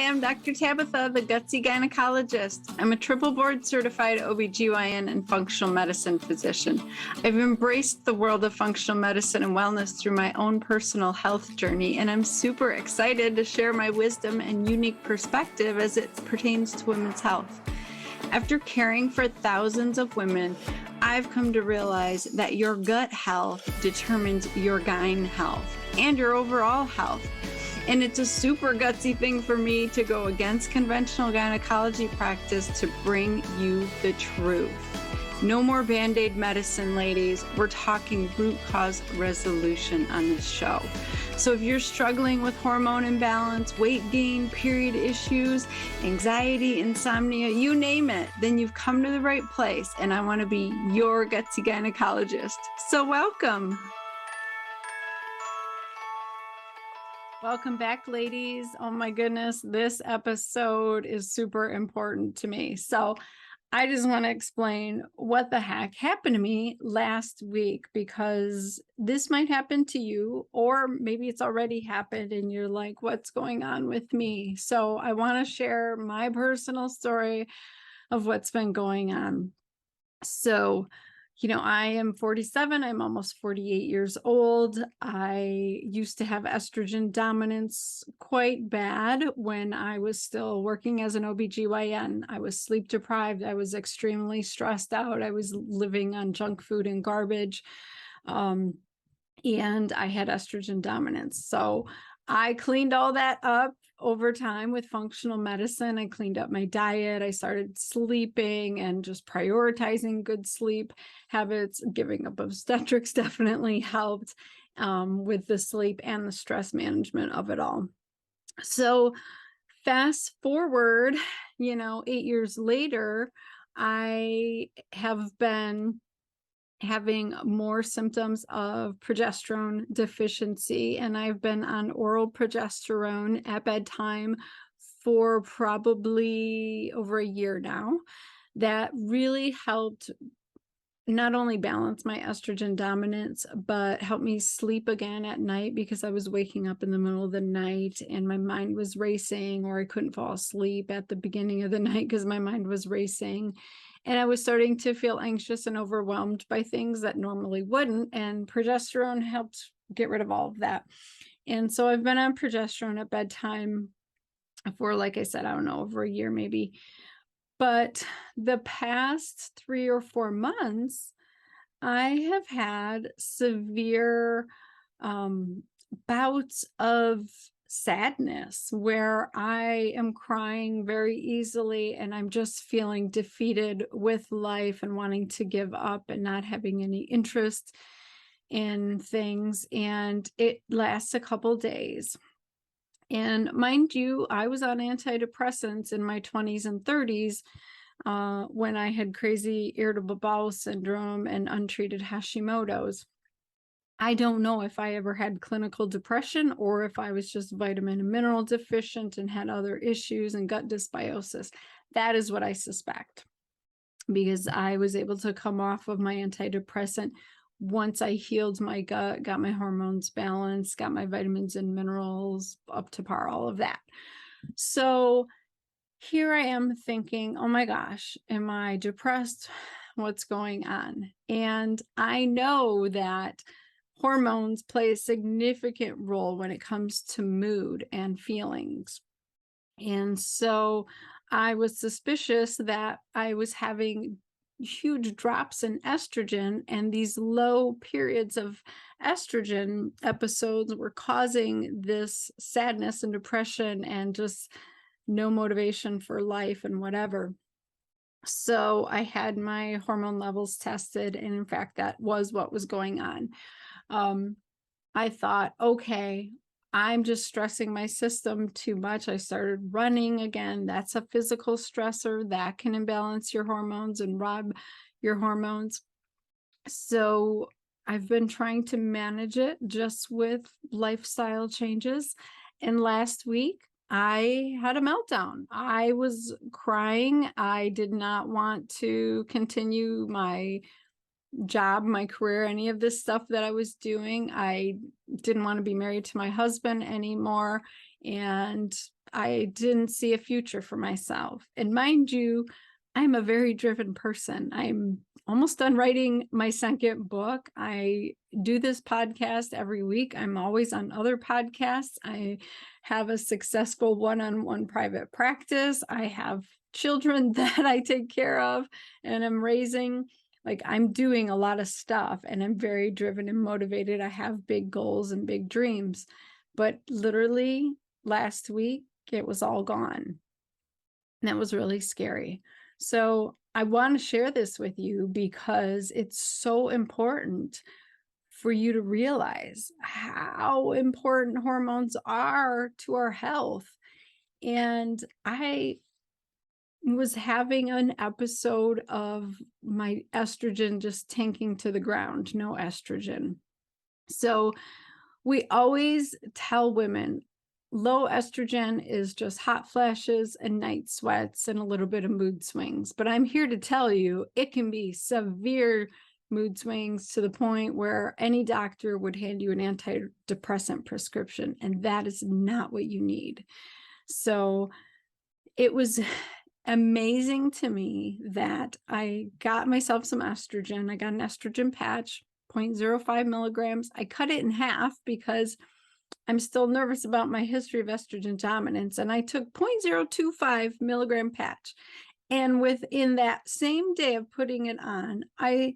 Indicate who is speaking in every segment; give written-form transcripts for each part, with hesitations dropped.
Speaker 1: I'm Dr. Tabitha, the Gutsy Gynecologist. I'm a triple board certified OBGYN and functional medicine physician. I've embraced the world of functional medicine and wellness through my own personal health journey, and I'm super excited to share my wisdom and unique perspective as it pertains to women's health. After caring for thousands of women, I've come to realize that your gut health determines your gyne health and your overall health. And it's a super gutsy thing for me to go against conventional gynecology practice to bring you the truth. No more Band-Aid medicine, ladies. We're talking root cause resolution on this show. So if you're struggling with hormone imbalance, weight gain, period issues, anxiety, insomnia, you name it, then you've come to the right place. And I want to be your gutsy gynecologist. So welcome. Welcome back, ladies. Oh my goodness, this episode is super important to me. So I just want to explain what the heck happened to me last week, because this might happen to you, or maybe it's already happened and you're like, what's going on with me? So I want to share my personal story of what's been going on. So I am 47. I'm almost 48 years old. I used to have estrogen dominance quite bad when I was still working as an OBGYN. I was sleep deprived. I was extremely stressed out. I was living on junk food and garbage. And I had estrogen dominance. So I cleaned all that up over time with functional medicine. I cleaned up my diet. I started sleeping and just prioritizing good sleep habits. Giving up obstetrics definitely helped with the sleep and the stress management of it all. So fast forward, 8 years later, I have been having more symptoms of progesterone deficiency, and I've been on oral progesterone at bedtime for probably over a year now. That really helped not only balance my estrogen dominance, but helped me sleep again at night, because I was waking up in the middle of the night and my mind was racing, or I couldn't fall asleep at the beginning of the night because my mind was racing. And I was starting to feel anxious and overwhelmed by things that normally wouldn't. And progesterone helped get rid of all of that. And so I've been on progesterone at bedtime for, like I said, I don't know, over a year maybe. But the past 3 or 4 months, I have had severe bouts of sadness where I am crying very easily, and I'm just feeling defeated with life and wanting to give up and not having any interest in things. And it lasts a couple days. And mind you, I was on antidepressants in my 20s and 30s when I had crazy irritable bowel syndrome and untreated Hashimoto's. I don't know if I ever had clinical depression or if I was just vitamin and mineral deficient and had other issues and gut dysbiosis. That is what I suspect, because I was able to come off of my antidepressant once I healed my gut, got my hormones balanced, got my vitamins and minerals up to par, all of that. So here I am thinking, oh my gosh, am I depressed? What's going on? And I know that hormones play a significant role when it comes to mood and feelings. And so I was suspicious that I was having huge drops in estrogen, and these low periods of estrogen episodes were causing this sadness and depression and just no motivation for life and whatever. So I had my hormone levels tested, and in fact, that was what was going on. I thought, okay, I'm just stressing my system too much. I started running again. That's a physical stressor that can imbalance your hormones and rob your hormones. So I've been trying to manage it just with lifestyle changes. And last week, I had a meltdown. I was crying. I did not want to continue my job, my career, any of this stuff that I was doing. I didn't want to be married to my husband anymore. And I didn't see a future for myself. And mind you, I'm a very driven person. I'm almost done writing my second book. I do this podcast every week. I'm always on other podcasts. I have a successful one-on-one private practice. I have children that I take care of and I'm raising. Like, I'm doing a lot of stuff and I'm very driven and motivated. I have big goals and big dreams, but literally last week it was all gone. And that was really scary. So I want to share this with you because it's so important for you to realize how important hormones are to our health. And I was having an episode of my estrogen just tanking to the ground, no estrogen. So we always tell women low estrogen is just hot flashes and night sweats and a little bit of mood swings. But I'm here to tell you it can be severe mood swings to the point where any doctor would hand you an antidepressant prescription, and that is not what you need. So it was amazing to me that I got myself some estrogen. I got an estrogen patch, 0.05 milligrams. I cut it in half because I'm still nervous about my history of estrogen dominance. And I took 0.025 milligram patch. And within that same day of putting it on, I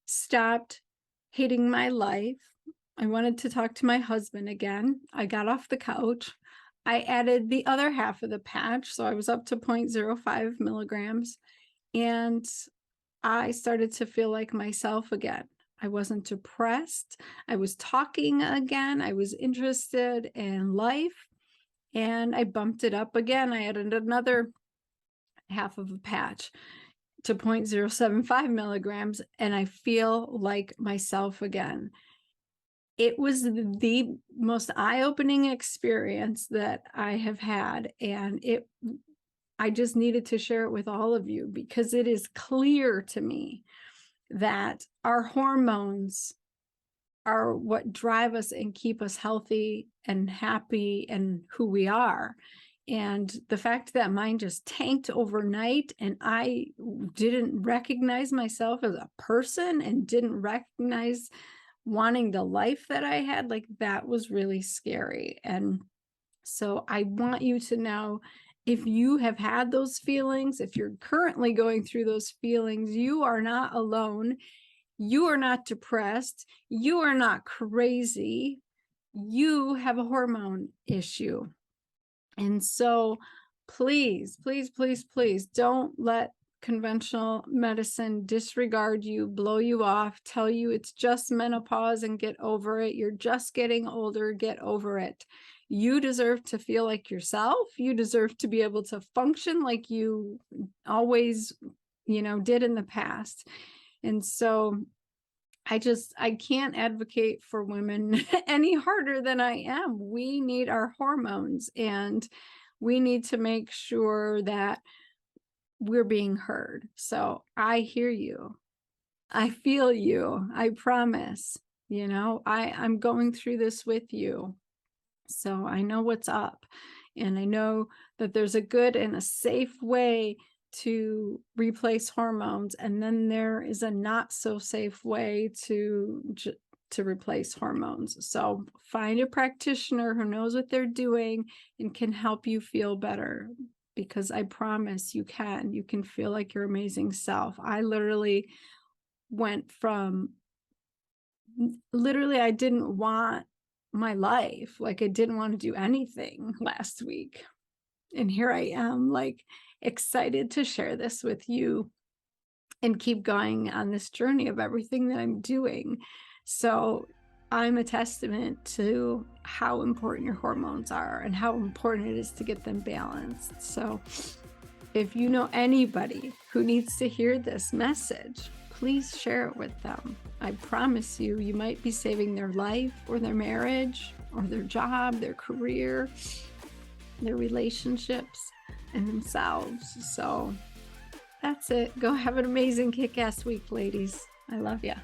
Speaker 1: stopped hating my life. I wanted to talk to my husband again. I got off the couch. I added the other half of the patch, so I was up to 0.05 milligrams, and I started to feel like myself again. I wasn't depressed. I was talking again. I was interested in life, and I bumped it up again. I added another half of a patch to 0.075 milligrams, and I feel like myself again. It was the most eye-opening experience that I have had, and I just needed to share it with all of you because it is clear to me that our hormones are what drive us and keep us healthy and happy and who we are. And the fact that mine just tanked overnight and I didn't recognize myself as a person and didn't recognize wanting the life that I had, like, that was really scary. And so I want you to know, if you have had those feelings, if you're currently going through those feelings, you are not alone. You are not depressed. You are not crazy. You have a hormone issue. And so please, please, please, please don't let conventional medicine disregard you, blow you off, tell you it's just menopause and get over it. You're just getting older, get over it. You deserve to feel like yourself. You deserve to be able to function like you always, did in the past. And so I can't advocate for women any harder than I am. We need our hormones, and we need to make sure that we're being heard. So I hear you. I feel you. I promise. I'm going through this with you. So I know what's up. And I know that there's a good and a safe way to replace hormones. And then there is a not so safe way to replace hormones. So find a practitioner who knows what they're doing and can help you feel better, because I promise you can feel like your amazing self. I literally went from, I didn't want my life. Like, I didn't want to do anything last week. And here I am, like, excited to share this with you and keep going on this journey of everything that I'm doing. So I'm a testament to how important your hormones are and how important it is to get them balanced. So if you know anybody who needs to hear this message, please share it with them. I promise you, you might be saving their life or their marriage or their job, their career, their relationships, and themselves. So that's it. Go have an amazing kick-ass week, ladies. I love ya.